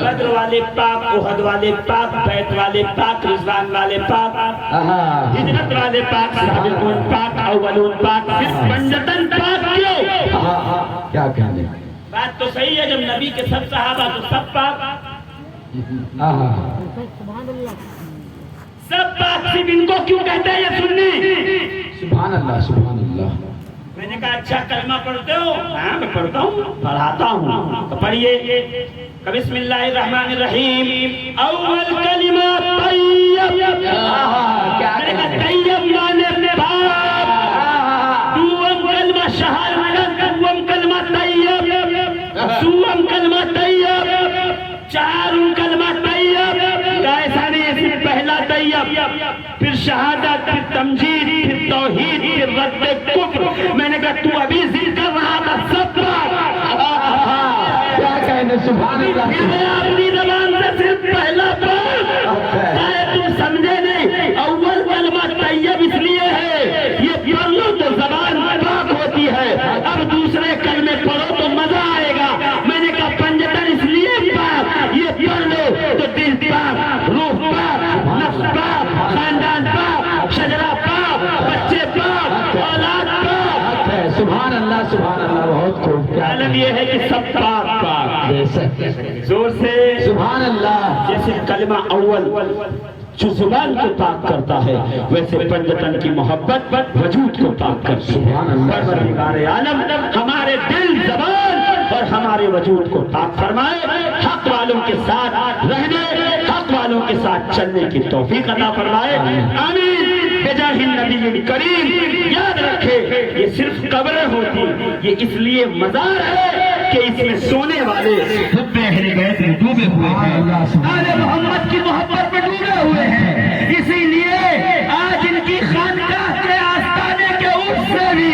بدر والے پاک، احد والے پاک، بیت والے پاک، رضوان والے پاک، ہجرت والے پاک، سابقون پاک، اولون پاک، صرف پنجتن پاک کیوں؟ کیا کہنے بات تو صحیح ہے، جب نبی کے سب صحابہ تو سب پاک، سبحان اللہ. سب پاک، صرف ان کو کیوں کہتے ہیں یہ سنی؟ سبحان اللہ سبحان اللہ. میں نے کہا اچھا کلمہ پڑھتے ہو؟ ہاں میں پڑھتا ہوں، پڑھاتا ہوں. تو پڑھیے بسم اللہ الرحمن الرحیم. اول کلمہ طیب، میں نے کہا طیب مانے پاک. دوم کلمہ شہادت، دوم کلمہ طیب، سوم کلمہ طیب، چارم کلمہ طیب. ایسا نہیں، صرف پہلا طیب، پھر شہادت، پھر تمجید، پھر توحید، پھر رد کفر. میں نے کہا تو ابھی ذکر کر رہا تھا سب کیا کہنے سبحان اللہ. میں اپنی زبان سے صرف پہلا پاک. تم سمجھے نہیں، اول کلمہ طیب اس لیے ہے یہ پڑھ لو تو زبان پاک ہوتی ہے، اب دوسرے کلمے پڑھو تو مزہ آئے گا. میں نے کہا پنجتن اس لیے پاک، یہ پڑھ لو تو دل پاک، روح پاک، نفس پاک، خاندان پاک، شجرہ پاک، بچے پاک، اولاد پاک. سبحان اللہ سبحان اللہ. بہت خوب. کیا عالم یہ ہے کہ سب پاک پاک. زور سے سبحان اللہ. جیسے کلمہ اول جو زبان کو پاک کرتا ہے، ویسے پنجتن کی محبت وجود کو پاک کرتی ہے. سبحان اللہ. پروردگار عالم ہمارے دل، زبان اور ہمارے وجود کو پاک فرمائے. حق والوں کے ساتھ رہنے، حق والوں کے ساتھ چلنے کی توفیق عطا فرمائے. آمین بجاہ النبی الکریم. یاد رکھے یہ صرف قبریں ہوتی، یہ اس لیے مزار ہے کہ اس میں سونے والے حب اہل بیت میں ڈوبے ہوئے ہیں، آل محمد کی محبت میں ڈوبے ہوئے ہیں. اسی لیے آج ان کی خانقاہ کے آستانے کے اوپر سے بھی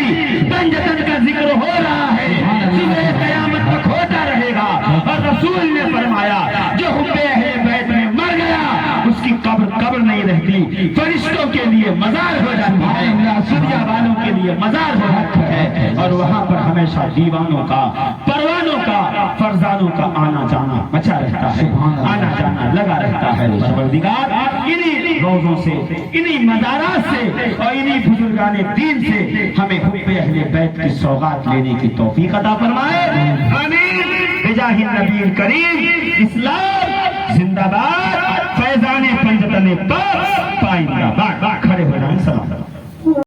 پنجتن کا ذکر ہو رہا ہے. صبح قیامت تک ہوتا رہے گا. اور رسول نے فرمایا جو حب اہل بیت میں مر گیا اس کی قبر نہیں رہتی، فرشتوں کے لیے مزار ہو جاتی ہے، دنیا والوں کے لیے مزار ہو جاتی ہے. اور وہاں پر ہمیشہ دیوانوں کا، پروانوں کا، فرزانوں کا آنا جانا مچا رہتا ہے، آنا جانا لگا رہتا ہے. پروردگار انہی روزوں سے، انہی مزارات سے اور انہی بزرگان دین سے ہمیں حب اہل بیت کی سوغات لینے کی توفیق عطا فرمائے. آمین بجاہ النبی الکریم. اسلام زندہ باد، فیضان پنجتن پاک پائندہ باد. کھڑے ہو جائیں. سلام.